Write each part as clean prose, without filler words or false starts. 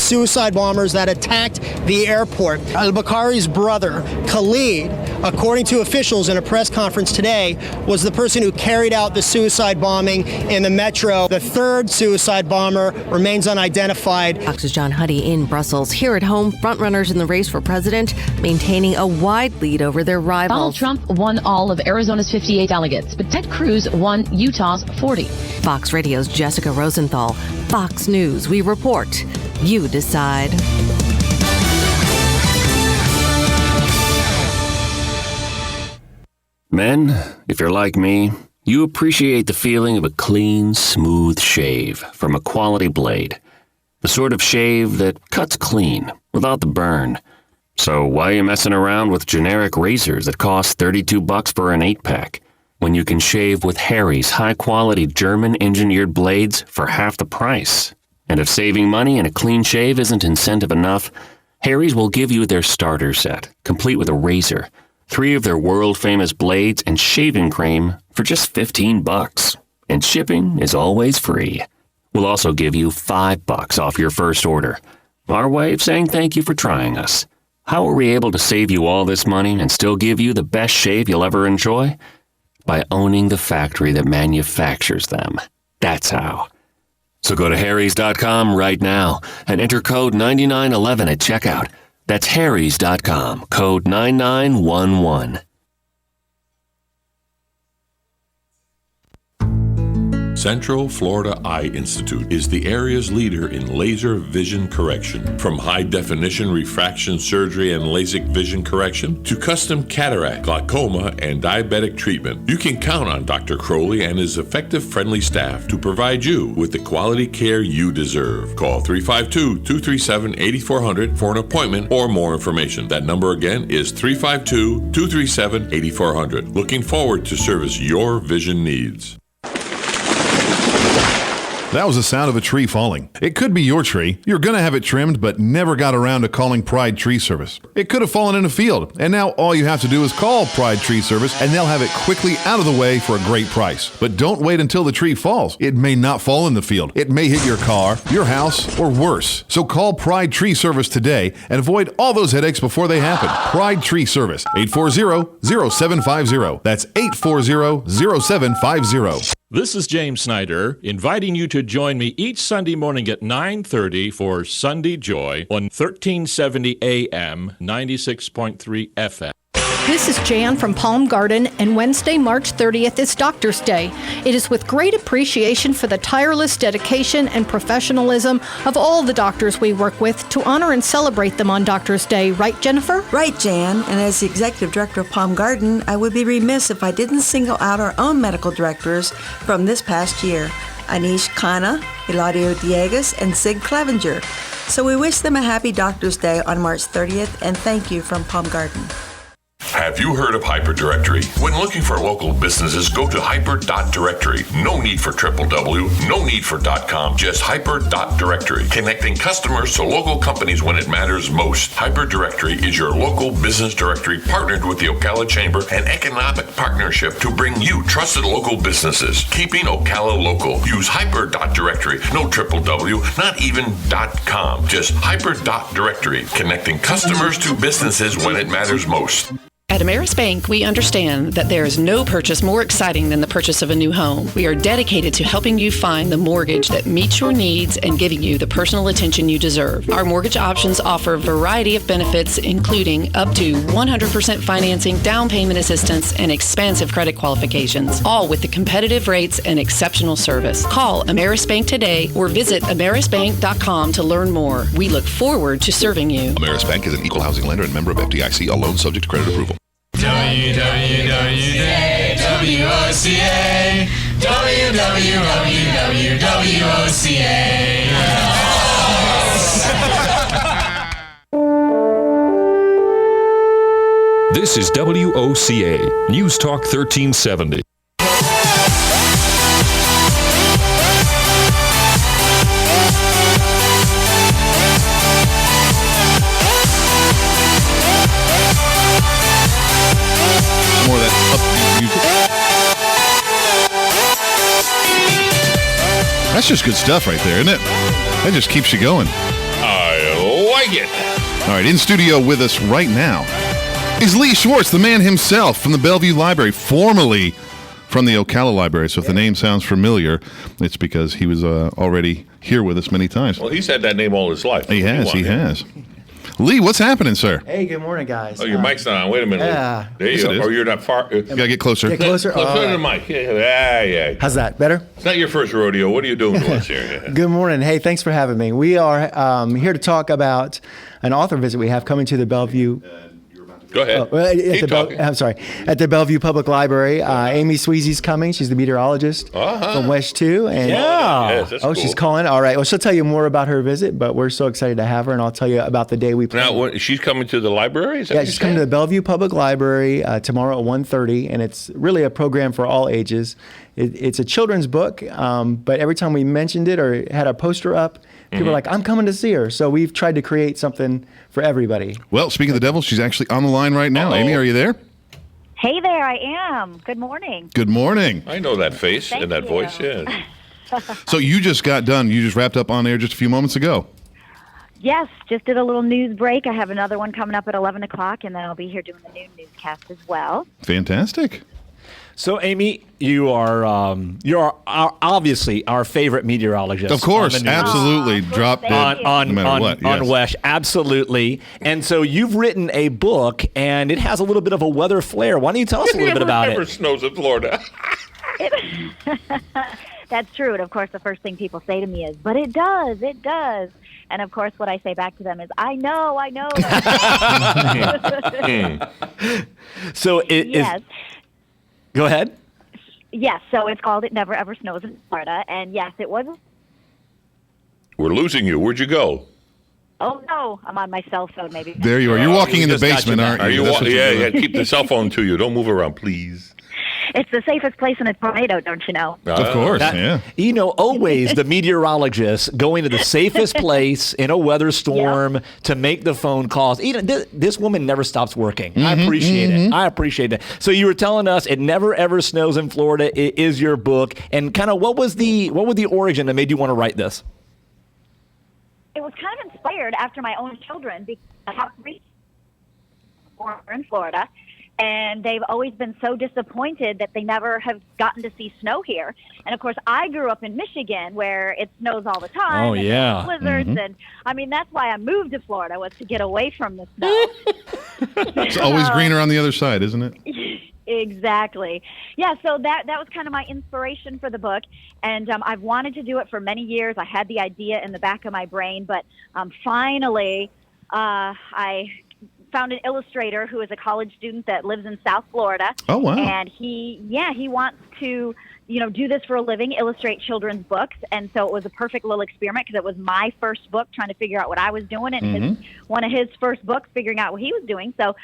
suicide bombers that attacked the airport. Al-Bakari's brother, Khalid, according to officials in a press conference today, was the person who carried out the suicide bombing in the metro. The third suicide bomber remains unidentified. Fox's John Huddy in Brussels. Here at home, frontrunners in the race for president maintaining a wide lead over their rivals. Donald Trump won all of Arizona's 58 delegates, but Ted Cruz won Utah's 40. Fox Radio's Jessica Rosenthal. Fox News, we report. You decide. Men, if you're like me, you appreciate the feeling of a clean, smooth shave from a quality blade. The sort of shave that cuts clean, without the burn. So why are you messing around with generic razors that cost $32 for an 8-pack, when you can shave with Harry's high-quality German-engineered blades for half the price? And if saving money and a clean shave isn't incentive enough, Harry's will give you their starter set, complete with a razor, 3 of their world-famous blades, and shaving cream for just $15. And shipping is always free. We'll also give you $5 off your first order. Our way of saying thank you for trying us. How are we able to save you all this money and still give you the best shave you'll ever enjoy? By owning the factory that manufactures them. That's how. So go to harrys.com right now and enter code 9911 at checkout. That's harrys.com, code 9911. Central Florida Eye Institute is the area's leader in laser vision correction. From high-definition refraction surgery and LASIK vision correction to custom cataract, glaucoma, and diabetic treatment, you can count on Dr. Crowley and his effective, friendly staff to provide you with the quality care you deserve. Call 352-237-8400 for an appointment or more information. That number again is 352-237-8400. Looking forward to service your vision needs. That was the sound of a tree falling. It could be your tree. You're going to have it trimmed, but never got around to calling Pride Tree Service. It could have fallen in a field, and now all you have to do is call Pride Tree Service, and they'll have it quickly out of the way for a great price. But don't wait until the tree falls. It may not fall in the field. It may hit your car, your house, or worse. So call Pride Tree Service today and avoid all those headaches before they happen. Pride Tree Service, 840-0750. That's 840-0750. This is James Snyder, inviting you to join me each Sunday morning at 9:30 for Sunday Joy on 1370 AM, 96.3 FM. This is Jan from Palm Garden, and Wednesday, March 30th is Doctor's Day. It is with great appreciation for the tireless dedication and professionalism of all the doctors we work with to honor and celebrate them on Doctor's Day. Right, Jennifer? Right, Jan. And as the Executive Director of Palm Garden, I would be remiss if I didn't single out our own medical directors from this past year, Anish Khanna, Eladio Diegas, and Sig Clevenger. So we wish them a happy Doctor's Day on March 30th, and thank you from Palm Garden. Have you heard of Hyperdirectory? When looking for local businesses, go to hyper.directory. No need for www, no need for .com, just hyper.directory. Connecting customers to local companies when it matters most. Hyperdirectory is your local business directory partnered with the Ocala Chamber and Economic Partnership to bring you trusted local businesses. Keeping Ocala local. Use hyper.directory. No www, not even .com, just hyper.directory. Connecting customers to businesses when it matters most. At Ameris Bank, we understand that there is no purchase more exciting than the purchase of a new home. We are dedicated to helping you find the mortgage that meets your needs and giving you the personal attention you deserve. Our mortgage options offer a variety of benefits, including up to 100% financing, down payment assistance, and expansive credit qualifications, all with the competitive rates and exceptional service. Call Ameris Bank today or visit amerisbank.com to learn more. We look forward to serving you. Ameris Bank is an equal housing lender and member of FDIC, a loan subject to credit approval. WWWOCA, This is WOCA, News Talk 1370. More of that upbeat music. That's just good stuff right there, isn't it? That just keeps you going. I Dig it. All right, in studio with us right now is Lee Shwartz, the man himself from the Bellevue Library, formerly from the Ocala Library. So if the name sounds familiar, it's because he was already here with us many times. Well, he's had that name all his life. He has. Lee, what's happening, sir? Hey, good morning, guys. Oh, your mic's not on. Wait a minute. Yeah. There you go. Or you're not far. You gotta get closer. Get closer? Closer to the mic. Yeah. How's that? Better? It's not your first rodeo. What are you doing to us here? Yeah. Good morning. Hey, thanks for having me. We are here to talk about an author visit we have coming to the Bellevue. Go ahead. Keep talking. I'm sorry. At the Bellevue Public Library, Amy Sweezy's coming. She's the meteorologist from West 2. And Yes, that's cool. she's calling. All right. Well, she'll tell you more about her visit, but we're so excited to have her, and I'll tell you about the day we planned. Now, she's coming to the library? Is that Yeah, what she's you're coming to saying? the Bellevue Public Library tomorrow at 1:30, and it's really a program for all ages. It's a children's book, but every time we mentioned it or had a poster up, people are like, I'm coming to see her. So we've tried to create something for everybody. Well, speaking of the devil, she's actually on the line right now. Amy, are you there? Hey there, I am. Good morning. Good morning. I know that face and that voice, yeah. So you just got done. You just wrapped up on air just a few moments ago. Yes, just did a little news break. I have another one coming up at 11 o'clock, and then I'll be here doing the noon newscast as well. Fantastic. So, Amy, you are obviously our favorite meteorologist. Of course, on the news. absolutely. Drop dead, on no matter what. on Yes. WESH, absolutely. And so you've written a book, and it has a little bit of a weather flair. Why don't you tell us a little bit about never it? snows in Florida. That's true. And of course, the first thing people say to me is, but it does. And of course, what I say back to them is, I know. So it yes. Go ahead. Yes, so it's called It Never Ever Snows in Florida. And yes, it was. We're losing you. Where'd you go? Oh, no, I'm on my cell phone maybe. There you are. You're walking in the basement, aren't you? That's what you're Yeah. doing. Keep the cell phone to you. Don't move around, please. It's the safest place in a tornado, don't you know? Of course, yeah. You know, always the meteorologist going to the safest place in a weather storm to make the phone calls. Even this woman never stops working. I appreciate it. I appreciate it. So you were telling us It Never Ever Snows in Florida. It is your book. And kind of what was the origin that made you want to write this? It was kind of inspired after my own children because I have 3 born in Florida. And they've always been so disappointed that they never have gotten to see snow here. And, of course, I grew up in Michigan where it snows all the time. Oh, and yeah. blizzards. And, I mean, that's why I moved to Florida, was to get away from the snow. It's always greener on the other side, isn't it? Exactly. Yeah, so that was kind of my inspiration for the book. And I've wanted to do it for many years. I had the idea in the back of my brain. But finally, I found an illustrator who is a college student that lives in South Florida. Oh, wow. And he wants to, do this for a living, illustrate children's books. And so it was a perfect little experiment because it was my first book trying to figure out what I was doing and one of his first books figuring out what he was doing. So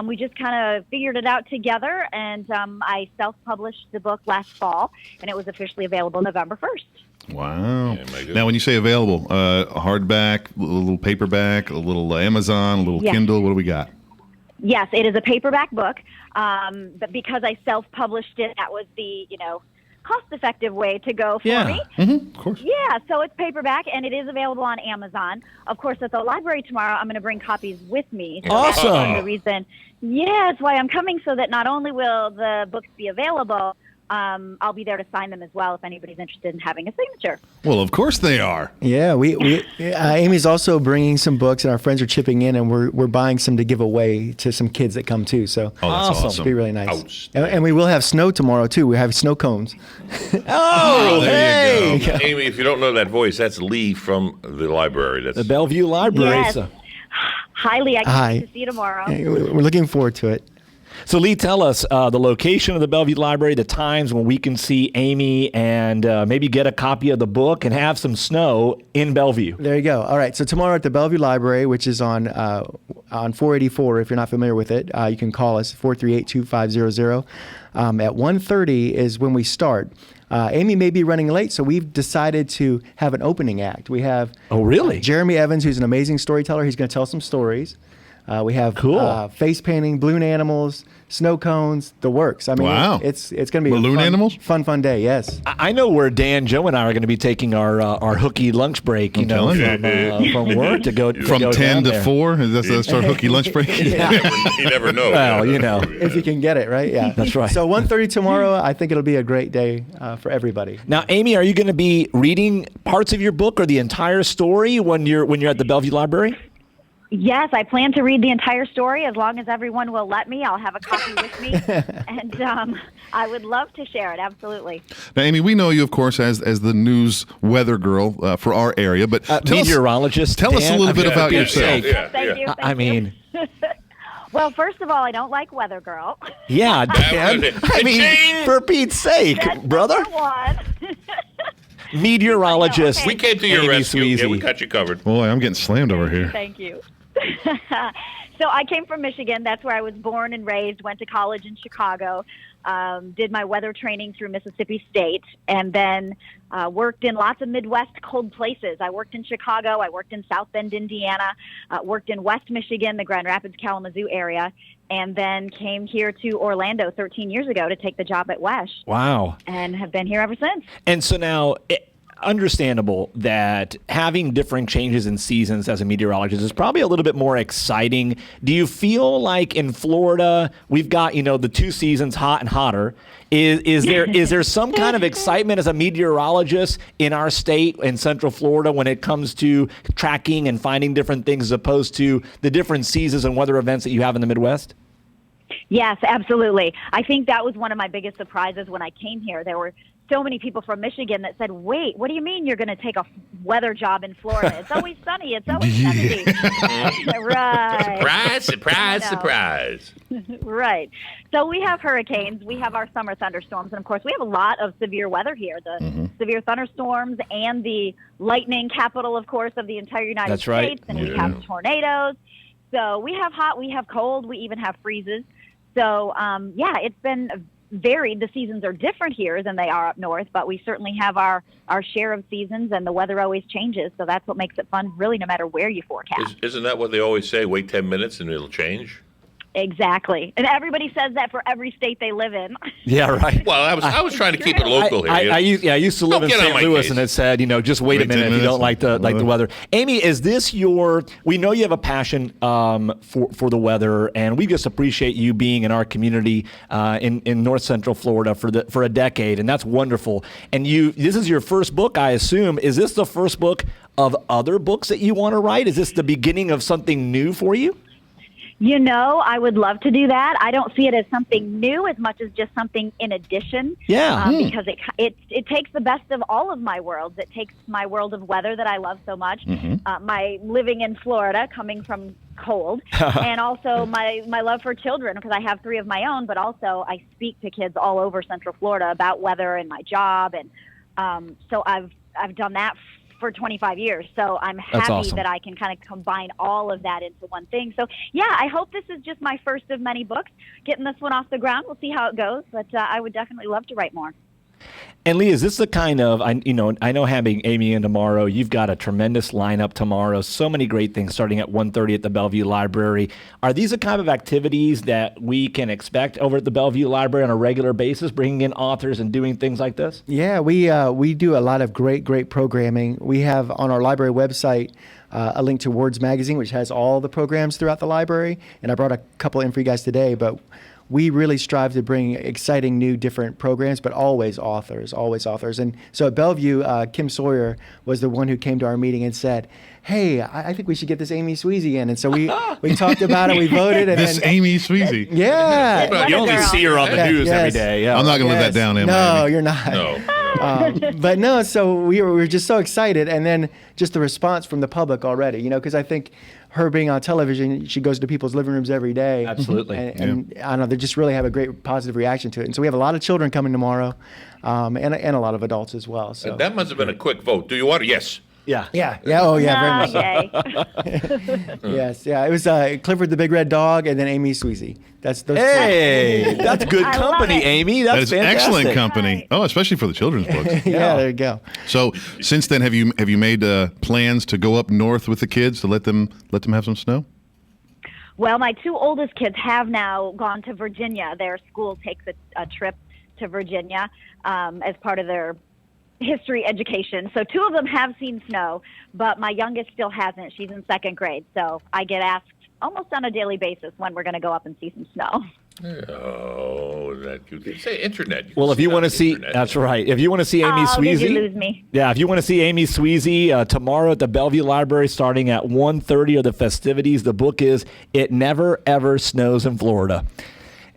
we just kind of figured it out together, and I self-published the book last fall, and it was officially available November 1st. Wow. Now, when you say available, hardback, a little paperback, a little Amazon, a little Kindle, what do we got? Yes, it is a paperback book, but because I self-published it, that was the, cost-effective way to go for me. Of course. Yeah, so it's paperback, and it is available on Amazon. Of course, at the library tomorrow, I'm going to bring copies with me. So Awesome. That's the reason. Yeah, that's why I'm coming, so that not only will the books be available, I'll be there to sign them as well if anybody's interested in having a signature. Well, of course they are. Yeah, Amy's also bringing some books, and our friends are chipping in, and we're buying some to give away to some kids that come too. So that's awesome. It'll be really nice. And we will have snow tomorrow too. We have snow cones. Oh, there hey! you go. Amy, if you don't know that voice, that's Lee from the library. That's The Bellevue Library. Yes. So. Highly, I can't Hi. wait to see you tomorrow. We're looking forward to it. So, Lee, tell us the location of the Bellevue Library, the times when we can see Amy and maybe get a copy of the book and have some snow in Bellevue. There you go. All right. So tomorrow at the Bellevue Library, which is on 484, if you're not familiar with it, you can call us 438-2500. At 1:30 is when we start. Amy may be running late, so we've decided to have an opening act. We have really? Jeremy Evans, who's an amazing storyteller. He's going to tell some stories. We have Cool. Face painting, balloon animals, snow cones, the works. I mean, Wow. it's going to be Balloon a fun, animals? fun day. Yes. I know where Dan, Joe, and I are going to be taking our hooky lunch break. You know, telling from work to go From go 10 down to there. 4? That's our hooky lunch break? You never know. Well, you know. If you can get it, right? Yeah. That's right. So 1:30 tomorrow, I think it'll be a great day for everybody. Now, Amy, are you going to be reading parts of your book or the entire story when you're at the Bellevue Library? Yes, I plan to read the entire story as long as everyone will let me. I'll have a copy with me, and I would love to share it. Absolutely. Now, Amy, we know you, of course, as the news weather girl for our area, but meteorologist. Tell us a little bit about yourself. Thank you. I mean, well, first of all, I don't like Weather Girl. yeah, Dan. I mean, for Pete's sake, brother. Number one. Meteorologist. Okay. We came to your Amy rescue. Yeah, Sweezy. we got you covered. Boy, I'm getting slammed over here. Thank you. So I came from Michigan. That's where I was born and raised. Went to college in Chicago. Did my weather training through Mississippi State, and then worked in lots of Midwest cold places. I worked in Chicago. I worked in South Bend, Indiana. Worked in West Michigan, the Grand Rapids, Kalamazoo area, and then came here to Orlando 13 years ago to take the job at WESH. Wow. And have been here ever since. And so now, understandable that having different changes in seasons as a meteorologist is probably a little bit more exciting. Do you feel like in Florida we've got, the 2 seasons, hot and hotter? Is there some kind of excitement as a meteorologist in our state in Central Florida when it comes to tracking and finding different things as opposed to the different seasons and weather events that you have in the Midwest? Yes, absolutely. I think that was one of my biggest surprises when I came here. There were so many people from Michigan that said, wait, what do you mean you're going to take a weather job in Florida? It's always sunny. It's always 70. Right. Surprise. Right. So we have hurricanes. We have our summer thunderstorms. And, of course, we have a lot of severe weather here. The severe thunderstorms and the lightning capital, of course, of the entire United States. And we have tornadoes. So we have hot. We have cold. We even have freezes. So, it's been varied. The seasons are different here than they are up north, but we certainly have our share of seasons, and the weather always changes. So that's what makes it fun, really, no matter where you forecast. Isn't that what they always say? Wait 10 minutes and it'll change? Exactly. And everybody says that for every state they live in. Yeah, right. Well, I was trying to keep it local here. I used to live in St. Louis, and it said, just wait a minute if you don't like the weather. Amy, is this we know you have a passion for the weather, and we just appreciate you being in our community in North Central Florida for a decade, and that's wonderful. And this is your first book, I assume. Is this the first book of other books that you want to write? Is this the beginning of something new for you? I would love to do that. I don't see it as something new as much as just something in addition. Yeah. Because it takes the best of all of my worlds. It takes my world of weather that I love so much, my living in Florida, coming from cold, and also my love for children, because I have 3 of my own, but also I speak to kids all over Central Florida about weather and my job. And so I've done that for 25 years. So I'm happy that I can kind of combine all of that into one thing. So I hope this is just my first of many books. Getting this one off the ground, we'll see how it goes, but I would definitely love to write more. And Lee, is this the kind of, I know having Amy in tomorrow, you've got a tremendous lineup tomorrow, so many great things starting at 1:30 at the Bellevue Library. Are these the kind of activities that we can expect over at the Bellevue Library on a regular basis, bringing in authors and doing things like this? Yeah, we do a lot of great programming. We have on our library website a link to Words Magazine, which has all the programs throughout the library, and I brought a couple in for you guys today, but we really strive to bring exciting new different programs, but always authors. And so at Bellevue, Kim Sawyer was the one who came to our meeting and said, hey, I think we should get this Amy Sweezy in. And so we talked about it, we voted. And this Amy Sweezy. Yeah. You only see her on the news every day. Yeah. I'm not going to live that down, am I? No, Amy? you're not. No. But no, so we were just so excited. And then just the response from the public already, because I think her being on television, she goes to people's living rooms every day. Absolutely. And I don't know, they just really have a great positive reaction to it. And so we have a lot of children coming tomorrow, and a lot of adults as well. So That must have been a quick vote. Do you want it? Yes. Yeah. Oh, yeah. Very much. Yes. Yeah. It was Clifford the Big Red Dog, and then Amy Sweezy. That's those. Hey, that's good company, Amy. That's fantastic. Excellent company. Oh, especially for the children's books. Yeah, there you go. So since then, have you made plans to go up north with the kids to let them have some snow? Well, my two oldest kids have now gone to Virginia. Their school takes a trip to Virginia as part of their history education. So two of them have seen snow, but my youngest still hasn't. She's in second grade. So I get asked almost on a daily basis when we're going to go up and see some snow. Oh, that cute. Say internet. Well, if you want to see, that's right. If you want to see Amy Sweezy, did you lose me? Yeah, if you want to see Amy Sweezy tomorrow at the Bellevue Library, starting at 1:30 are the festivities. The book is "It Never Ever Snows in Florida."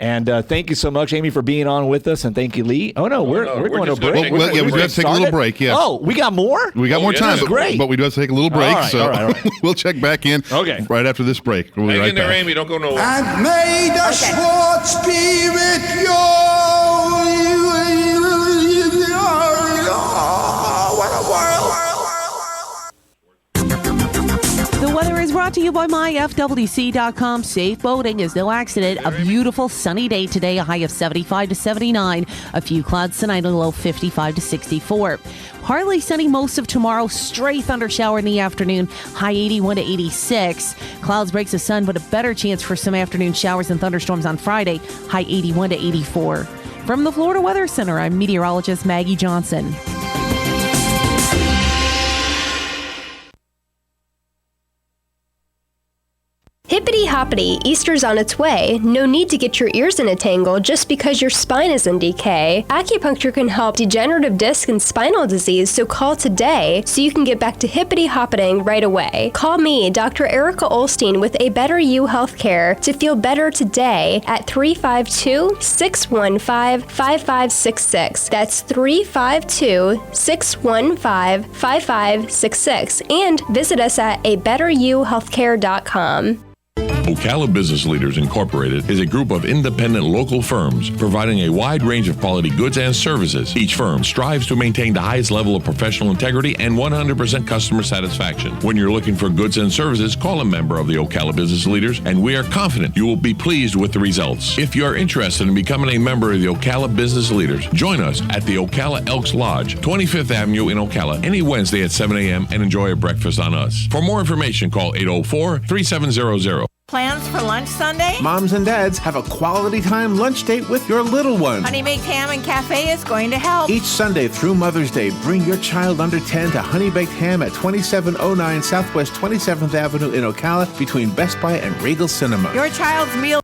And thank you so much, Amy, for being on with us, and thank you, Lee. Oh no, we're going to a break. Well, yeah, we do have to take a little break. Yeah. Oh, we got more. We got more time, but we do have to take a little break. All right. We'll check back in. Okay. Right after this break. We'll be Hang right in there, back. Amy. Don't go nowhere. And may the Schwartz be with you. What a world. The weather is brought to you by myfwc.com. Safe boating is no accident. A beautiful sunny day today, a high of 75 to 79. A few clouds tonight, a low 55 to 64. Partly sunny most of tomorrow. Stray thunder shower in the afternoon, high 81 to 86. Clouds breaks the sun, but a better chance for some afternoon showers and thunderstorms on Friday, high 81 to 84. From the Florida Weather Center, I'm meteorologist Maggie Johnson. Hippity hoppity, Easter's on its way. No need to get your ears in a tangle just because your spine is in decay. Acupuncture can help degenerative disc and spinal disease, so call today so you can get back to hippity hoppiting right away. Call me, Dr. Erica Olstein with A Better You Healthcare to feel better today at 352-615-5566. That's 352-615-5566. And visit us at abetteryouhealthcare.com. Ocala Business Leaders Incorporated is a group of independent local firms providing a wide range of quality goods and services. Each firm strives to maintain the highest level of professional integrity and 100% customer satisfaction. When you're looking for goods and services, call a member of the Ocala Business Leaders, and we are confident you will be pleased with the results. If you are interested in becoming a member of the Ocala Business Leaders, join us at the Ocala Elks Lodge, 25th Avenue in Ocala, any Wednesday at 7 a.m. and enjoy a breakfast on us. For more information, call 804-3700. Plans for lunch Sunday? Moms and dads, have a quality time lunch date with your little one. Honey Baked Ham and Cafe is going to help. Each Sunday through Mother's Day, bring your child under 10 to Honey Baked Ham at 2709 Southwest 27th Avenue in Ocala between Best Buy and Regal Cinema. Your child's meal.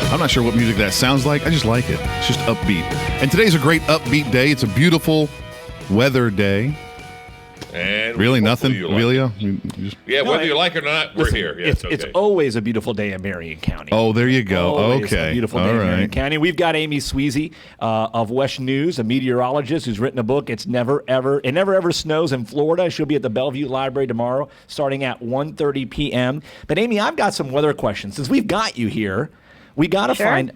I'm not sure what music that sounds like. I just like it. It's just upbeat. And today's a great upbeat day. It's a beautiful weather day. And really nothing? Really? Whether you like it or not, we're here. Yeah, it's always a beautiful day in Marion County. Oh, there you go. Always okay. A beautiful day in Marion County. We've got Amy Sweezy of West News, a meteorologist who's written a book. It never ever snows in Florida. She'll be at the Bellevue Library tomorrow, starting at 1:30 p.m. But Amy, I've got some weather questions. Since we've got you here, we got to find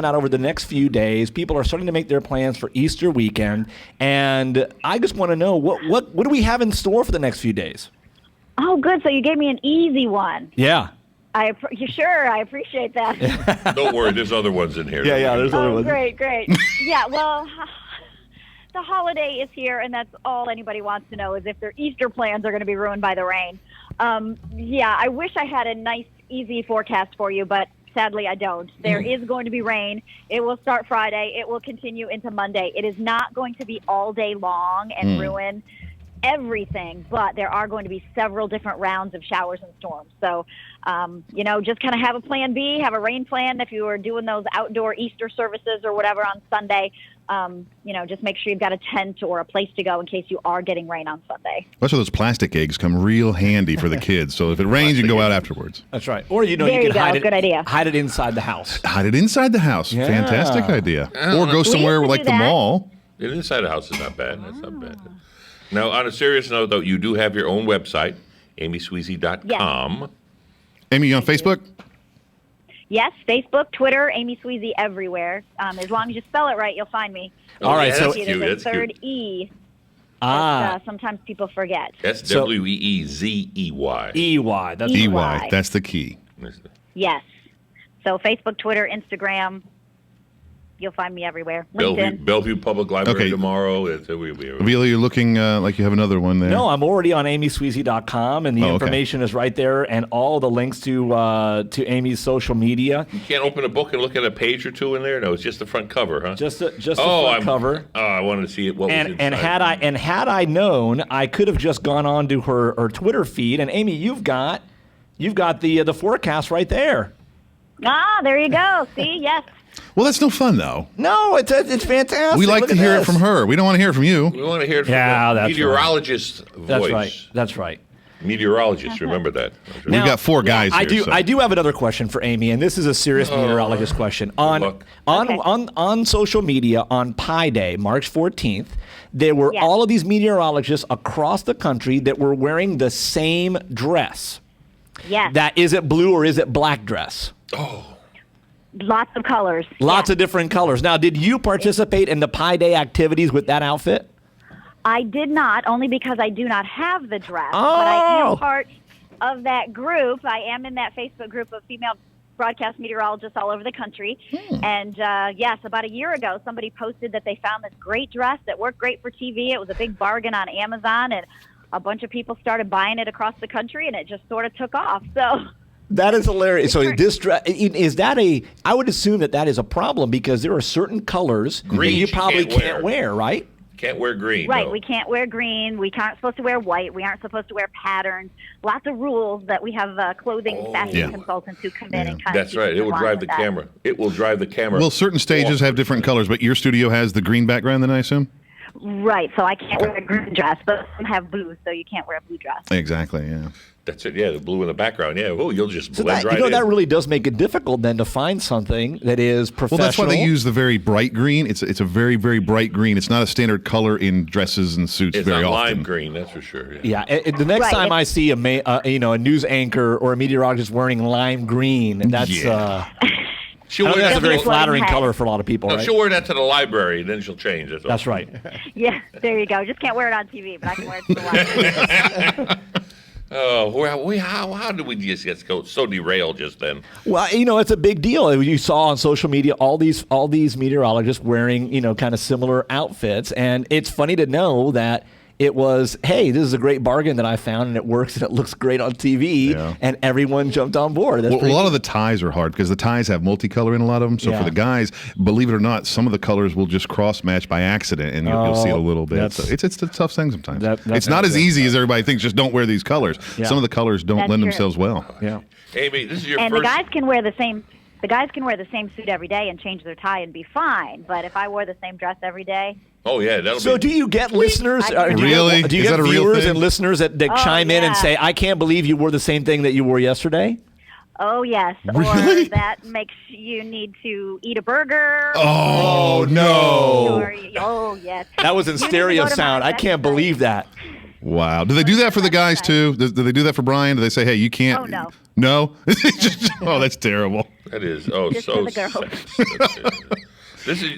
out over the next few days. People are starting to make their plans for Easter weekend, and I just want to know what do we have in store for the next few days? Oh, good. So you gave me an easy one. Yeah. You sure? I appreciate that. Don't worry, there's other ones in here. Yeah, there's other ones. Great. Yeah, well, the holiday is here, and that's all anybody wants to know is if their Easter plans are going to be ruined by the rain. I wish I had a nice, easy forecast for you, but sadly, I don't. There is going to be rain. It will start Friday. It will continue into Monday. It is not going to be all day long and ruin everything, but there are going to be several different rounds of showers and storms. So, just kind of have a plan B, have a rain plan if you are doing those outdoor Easter services or whatever on Sunday. Just make sure you've got a tent or a place to go in case you are getting rain on Sunday. That's where those plastic eggs come real handy for the kids. So if it rains, you can go out afterwards. That's right. Or you can hide it. Good idea. Hide it inside the house. Hide it inside the house. Yeah. Fantastic idea. Or go somewhere like the mall. Yeah, inside the house is not bad. That's not bad. Now, on a serious note, though, you do have your own website, amysweezy.com. Yes. Amy, you on Facebook? Yes, Facebook, Twitter, Amy Sweezy everywhere. As long as you spell it right, you'll find me. All right, so there's a third E. Sometimes people forget. That's W-E-E-Z-E-Y. E-Y. That's E-Y. That's the key. Yes. So Facebook, Twitter, Instagram. You'll find me everywhere. LinkedIn. Bellevue Public Library tomorrow. We'll be Avila, you're looking like you have another one there. No, I'm already on amysweezy.com, and the information is right there, and all the links to Amy's social media. You can't open a book and look at a page or two in there? No, it's just the front cover, huh? Just the front cover. Oh, I wanted to see it. What was inside. And had I known, I could have just gone on to her Twitter feed. And Amy, you've got the forecast right there. Ah, there you go. See, yes. Well, that's no fun, though. No, it's fantastic. We like to hear it from her. We don't want to hear it from you. We want to hear it from the meteorologist's voice. That's right. Meteorologist, remember that. We've got four guys here. I do have another question for Amy, and this is a serious meteorologist question. On social media, on Pi Day, March 14th, there were all of these meteorologists across the country that were wearing the same dress. Yes. That is it blue or is it black dress? Oh. Lots of colors. Lots of different colors. Now, did you participate in the Pi Day activities with that outfit? I did not, only because I do not have the dress. But I am part of that group. I am in that Facebook group of female broadcast meteorologists all over the country. And yes, about a year ago, somebody posted that they found this great dress that worked great for TV. It was a big bargain on Amazon, and a bunch of people started buying it across the country, and it just sort of took off. So... That is hilarious. So this dress, is that I would assume that is a problem because there are certain colors that you probably can't wear, right? Can't wear green. Right, no. we can't wear green. We aren't supposed to wear white. We aren't supposed to wear patterns. Lots of rules that we have clothing fashion consultants who come in and kind That's of right. It will drive the camera. It will drive the camera. Well, certain stages have different colors, but your studio has the green background, then I assume? Right, so I can't wear a green dress, but some have blue, so you can't wear a blue dress. Exactly, yeah. That's it, yeah, the blue in the background, yeah. Oh, you'll just blend that, right in. That really does make it difficult then to find something that is professional. Well, that's why they use the very bright green. It's a very, very bright green. It's not a standard color in dresses and suits it's very not often. lime green, that's for sure. Yeah, the next time I see a news anchor or a meteorologist wearing lime green, that's... that's a very flattering color for a lot of people, right? She'll wear that to the library, then she'll change it. That's right. Yeah, there you go. Just can't wear it on TV, but I can wear it to the library. Oh, how did we just get so derailed just then? Well, it's a big deal. You saw on social media all these meteorologists wearing, kind of similar outfits, and it's funny to know that it was, hey, this is a great bargain that I found, and it works, and it looks great on TV, and everyone jumped on board. Well, a lot of the ties are hard because the ties have multicolor in a lot of them. So for the guys, believe it or not, some of the colors will just cross-match by accident, and you'll see it a little bit. So it's a tough thing sometimes. It's not as easy as everybody thinks. Just don't wear these colors. Yeah. Some of the colors don't lend themselves well. Yeah. Amy, this is your and first... the guys can wear the same. The guys can wear the same suit every day and change their tie and be fine. But if I wore the same dress every day. Oh, yeah, that'll So do you get listeners? Do Really? you Is get that a real viewers thing? and listeners that chime in and say, I can't believe you wore the same thing that you wore yesterday? Oh, yes. Really? Or that makes you need to eat a burger. Oh, no. Oh, yes. That was in stereo sound. I can't believe that. Wow. Do they do that for the guys, too? Do they do that for Brian? Do they say, hey, you can't? Oh, no. No? Oh, that's terrible. That is, Just for the girls.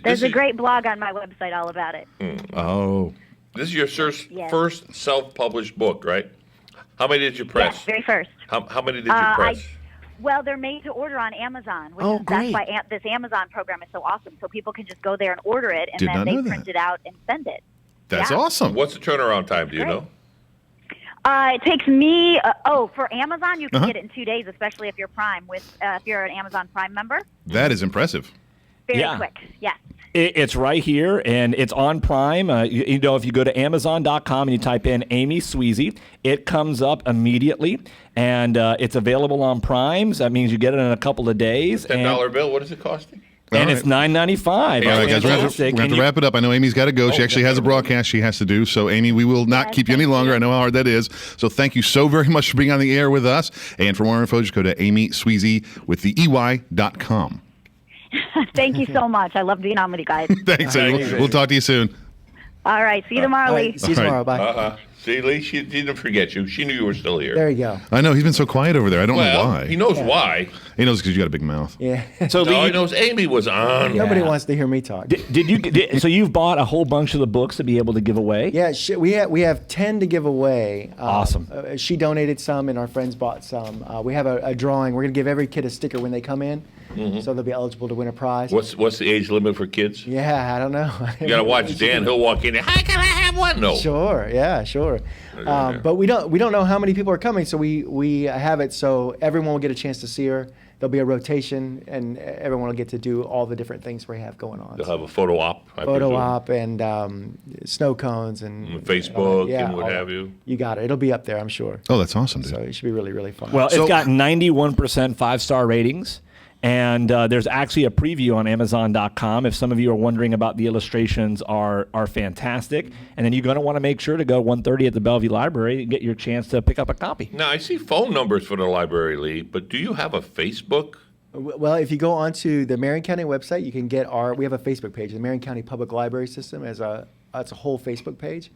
There's a great blog on my website all about it. Oh. This is your first self-published book, right? How many did you press? Yes, very first. How made did you press? Well, they're made to order on Amazon. Great. That's why this Amazon program is so awesome. So people can just go there and order it, and Did then not they know that. print it out and send it. That's awesome. What's the turnaround time? Do you know? It takes me. For Amazon, you can get it in 2 days, especially if you're Prime. If you're an Amazon Prime member, That is impressive. very quick. Yes. It's right here, and it's on Prime. If you go to Amazon.com and you type in Amy Sweezy, it comes up immediately, and it's available on Prime. So that means you get it in a couple of days. $10 bill. What is it costing? And it's $9.95. All right, guys, we're going to have to wrap it up. I know Amy's got to go. She actually has a broadcast she has to do. So, Amy, we will not keep you any longer. I know how hard that is. So, thank you so very much for being on the air with us. And for more info, just go to amysweezy with the EY.com. Thank you so much. I love being on with you guys. Thanks, Amy. We'll talk to you soon. All right. See you tomorrow, Lee. See you tomorrow. Bye. See, Lee, she didn't forget you. She knew you were still here. There you go. I know he's been so quiet over there. I don't know why. He knows why. He knows because you got a big mouth. Yeah. So No, he knows Amy was on. Nobody wants to hear me talk. So you've bought a whole bunch of the books to be able to give away? Yeah, we have 10 to give away. Awesome. She donated some, and our friends bought some. We have a drawing. We're going to give every kid a sticker when they come in, so they'll be eligible to win a prize. What's the age limit for kids? Yeah, I don't know. You got to watch Dan. He'll walk in. How can I have one? No. Sure. Yeah. Sure. But we don't know how many people are coming, so we have it so everyone will get a chance to see her. There'll be a rotation, and everyone will get to do all the different things we have going on. They'll have a photo op. I Photo presume. op and snow cones and Facebook yeah, and what all have that. you. You got it. It'll be up there, I'm sure. Oh, that's awesome, dude. So it should be really, really fun. Well, it's got 91% 5-star ratings. And there's actually a preview on Amazon.com. If some of you are wondering about the illustrations, are fantastic. And then you're going to want to make sure to go 1:30 at the Bellevue Library and get your chance to pick up a copy. Now, I see phone numbers for the library, Lee, but do you have a Facebook? Well, if you go onto the Marion County website, you can get we have a Facebook page. The Marion County Public Library System it's a whole Facebook page.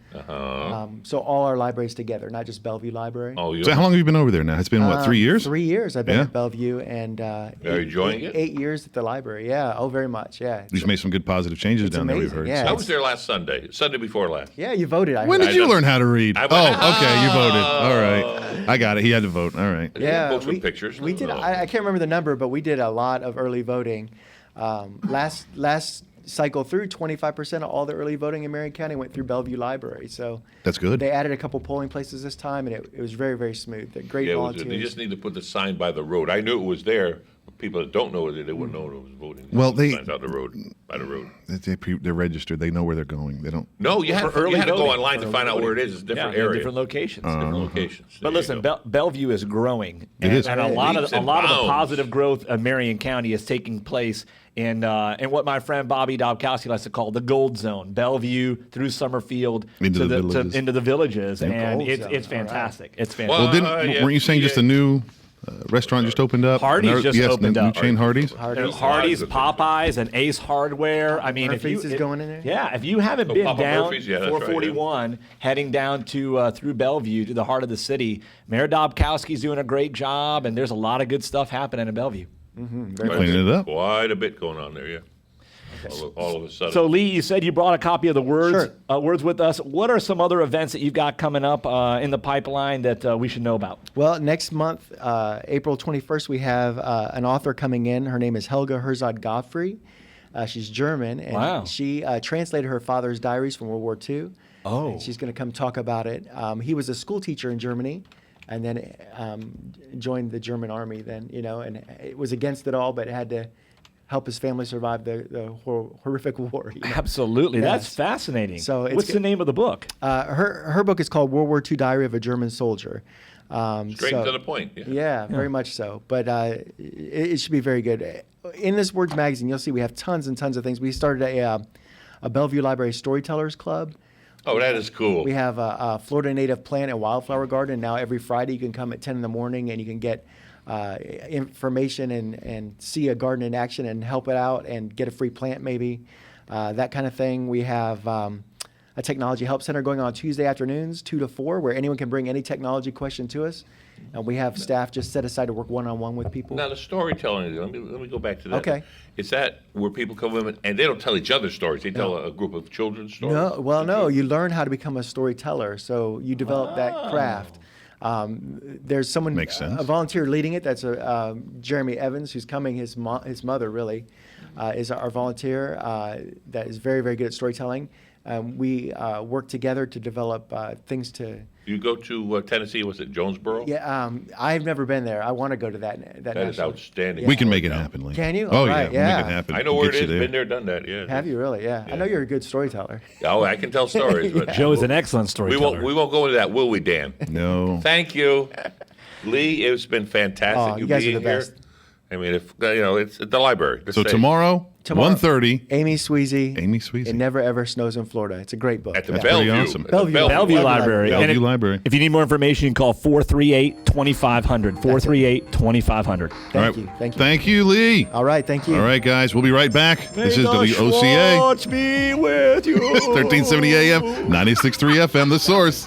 So all our libraries together, not just Bellevue Library. Oh, So how long have you been over there now? It's been, what, 3 years? 3 years I've been Yeah. at Bellevue, and Are you enjoying it? 8 years at the library. Yeah, very much. Yeah. You've made some good positive changes down there, we've heard. yeah. I was there last Sunday before last. Yeah, you voted. When did you learn how to read? I- Okay, you voted. All right. I got it. He had to vote. All right. Yeah, Books with pictures. We did. No. I can't remember the number, but we did a lot of early voting. Last cycle through, 25% of all the early voting in Marion County went through Bellevue Library. So that's good. They added a couple polling places this time, and it was very, very smooth. They're great Yeah, volunteers. they just need to put the sign by the road. I knew it was there. People that don't know it, they wouldn't know it was voting. Well, they signs out the road, by the road. They're registered. They know where they're going. They don't. No, you had For early to go voting. online to For find out early where it voting. is. It's a different Yeah, area. different locations. Different locations. But listen, Bellevue is growing, It and, is. and a lot of Leaps the and bounds. positive growth of Marion County is taking place in what my friend Bobby Dobkowski likes to call the Gold Zone, Bellevue through Summerfield Into the villages. into the villages, The and Gold it's Zone. it's All right. fantastic. It's fantastic. Well, weren't you saying just a new restaurant just opened up? Hardee's just opened new up. chain Hardee's. Hardee's, Popeyes, and Ace Hardware. I mean, Murphy's is going in there? Yeah, if you haven't Oh, been Papa down Murphy's, yeah, that's right, 441, heading down to through Bellevue to the heart of the city, Mayor Dobkowski's doing a great job, and there's a lot of good stuff happening in Bellevue. Cleaning it up. Quite a bit going on there, yeah. All of a sudden. So, Lee, you said you brought a copy of the Words Sure. Words with us. What are some other events that you've got coming up in the pipeline that we should know about? Well, next month, April 21st, we have an author coming in. Her name is Helga Herzog Godfrey. She's German, and Wow. she translated her father's diaries from World War II. Oh. And she's going to come talk about it. He was a school teacher in Germany, and then joined the German army. Then and it was against it all, but had to help his family survive the horrific war. Absolutely. Yes. That's fascinating. So it's what's the name of the book? Her book is called World War II Diary of a German Soldier. Straight to the point. Yeah. Yeah, very much so. But it should be very good. In this Words magazine, you'll see we have tons and tons of things. We started a Bellevue Library Storytellers Club. Oh, that is cool. We have a Florida native plant and wildflower garden. Now every Friday you can come at 10 in the morning and you can get information and see a garden in action and help it out and get a free plant maybe, that kind of thing. We have a technology help center going on Tuesday afternoons, 2 to 4, where anyone can bring any technology question to us. And we have staff just set aside to work one-on-one with people. Now the storytelling. Let me go back to that. Okay. Is that where people come in and they don't tell each other stories? They tell a group of children's stories. No. You learn how to become a storyteller, so you develop that craft. There's someone, Makes sense. a volunteer leading it. That's Jeremy Evans, who's coming. His mother really is our volunteer that is very, very good at storytelling. We work together to develop things to. You go to Tennessee. Was it Jonesboro? Yeah, I've never been there. I want to go to that. That is national- outstanding. We can make it happen, Lee. Can you? Oh, All yeah. right, We'll make it happen. I know We'll where it get is. you there. Been there, done that. Yeah. Have you really? Yeah. I know you're a good storyteller. Oh, I can tell stories. But Joe is an excellent storyteller. We won't go into that, will we, Dan? No. Thank you, Lee. It's been fantastic. Oh, you guys are being the here. best. I mean, it's at the library. the So state. tomorrow, 1:30. Amy Sweezy. Amy Sweezy. It Never Ever Snows in Florida. It's a great book. At the That's pretty Bellevue. awesome. At the Bellevue Library. Bellevue And Library. if you need more information, you can call 438-2500. 438-2500. Thank you. Thank you. Thank you, Lee. All right. Thank you. All right, guys. We'll be right back. This is May the WOCA, Schwartz be with you. 1370 AM, 96.3 FM, The Source.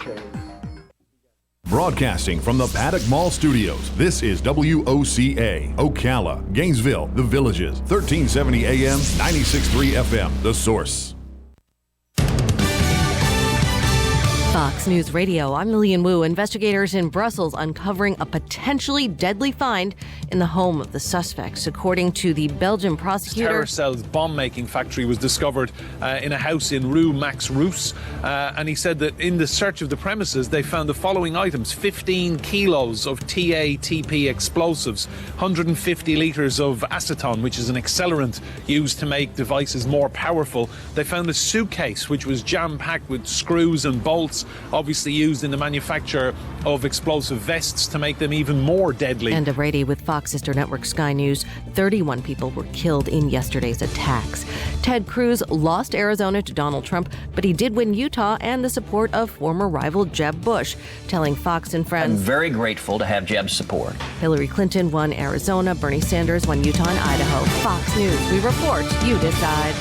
Broadcasting from the Paddock Mall Studios, this is WOCA, Ocala, Gainesville, The Villages, 1370 AM, 96.3 FM, The Source. Fox News Radio, I'm Lillian Wu. Investigators in Brussels uncovering a potentially deadly find in the home of the suspects. According to the Belgian prosecutor, Terror Cell's bomb-making factory was discovered in a house in Rue Max Rousse, and he said that in the search of the premises they found the following items: 15 kilos of TATP explosives, 150 litres of acetone, which is an accelerant used to make devices more powerful. They found a suitcase which was jam-packed with screws and bolts, obviously used in the manufacture of explosive vests to make them even more deadly. And a Brady with Fox Sister Network Sky News. 31 people were killed in yesterday's attacks. Ted Cruz lost Arizona to Donald Trump, but he did win Utah and the support of former rival Jeb Bush, telling Fox and Friends, I'm very grateful to have Jeb's support. Hillary Clinton won Arizona, Bernie Sanders won Utah and Idaho. Fox News, we report, you decide.